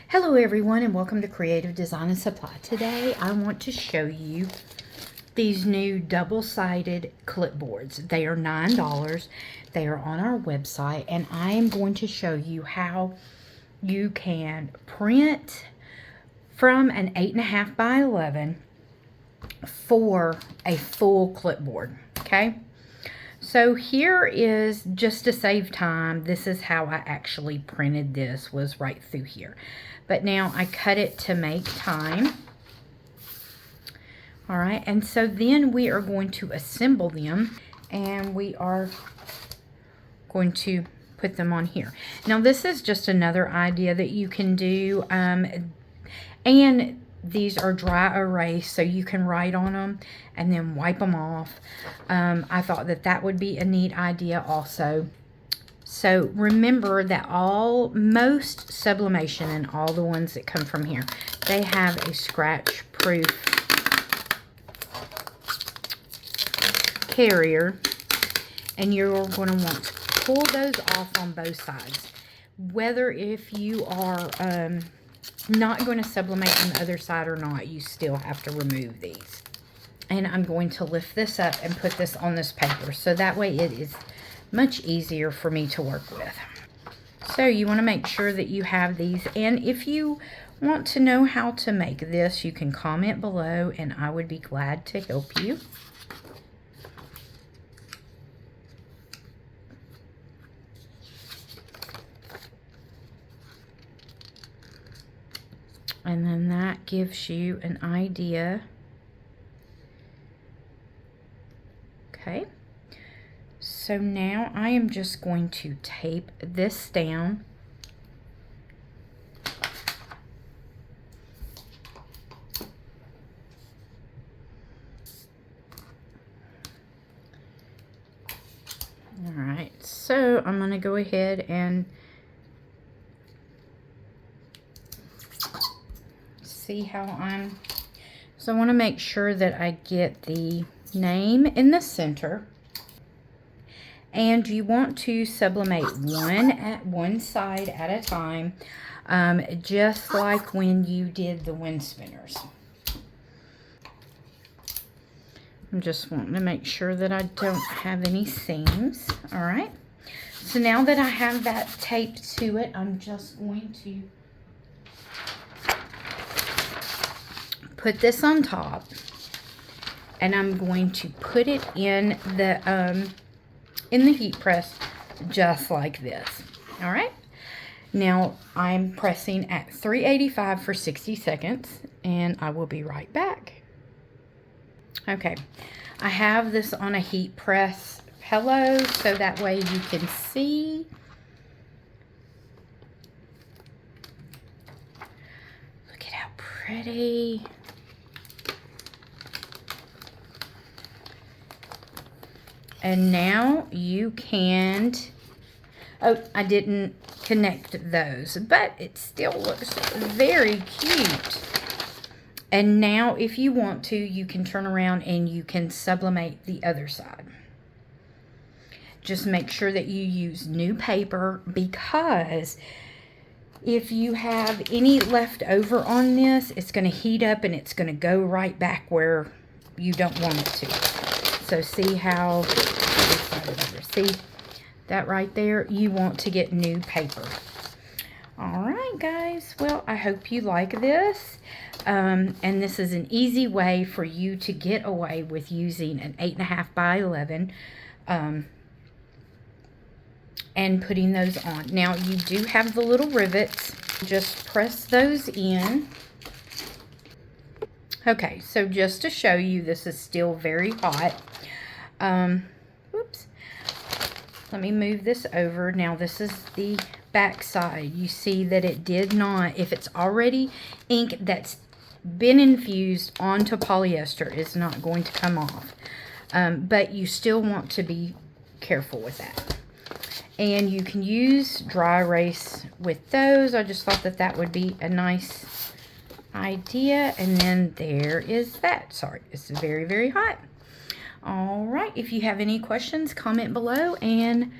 Hello everyone and welcome to Creative Design and Supply. Today I want to show you these new double-sided clipboards. They are $9. They are on our website and I am going to show you how you can print from an 8.5 by 11 for a full clipboard. Okay, so here is, just to save time, this is how I actually printed this, was right through here. But now I cut it to make time. All right, and so then we are going to assemble them and we are going to put them on here. Now this is just another idea that you can do, and these are dry erase, so you can write on them and then wipe them off. I thought that that would be a neat idea also. So remember that most Sublimation and all the ones that come from here, they have a scratch proof carrier, and you're going to want to pull those off on both sides. Whether if you are not going to sublimate on the other side or not, you still have to remove these. And I'm going to lift this up and put this on this paper, so that way it is much easier for me to work with. So you want to make sure that you have these, and if you want to know how to make this, you can comment below and I would be glad to help you. And then that gives you an idea. Okay, so now I am just going to tape this down. All right, so I'm going to go ahead and see how so I want to make sure that I get the name in the center, and you want to sublimate one side at a time, just like when you did the wind spinners. I'm just wanting to make sure that I don't have any seams. All right, so now that I have that taped to it, I'm just going to put this on top, and I'm going to put it in the heat press just like this. All right, now I'm pressing at 385 for 60 seconds and I will be right back. Okay, I have this on a heat press pillow so that way you can see. Look at how pretty. And now you can, oh, I didn't connect those, but it still looks very cute. And now if you want to, you can turn around and you can sublimate the other side. Just make sure that you use new paper, because if you have any left over on this, it's going to heat up and it's going to go right back where you don't want it to. So see how, see that right there? You want to get new paper. All right, guys. Well, I hope you like this. And this is an easy way for you to get away with using an 8.5 by 11 and putting those on. Now, you do have the little rivets. Just press those in. Okay, so just to show you, this is still very hot. Whoops. Let me move this over. Now this is the back side. You see that it did not, if it's already ink that's been infused onto polyester, is not going to come off. But you still want to be careful with that. And you can use dry erase with those. I just thought that that would be a nice idea. And then there is that. Sorry, it's very, very hot. All right, if you have any questions, comment below, and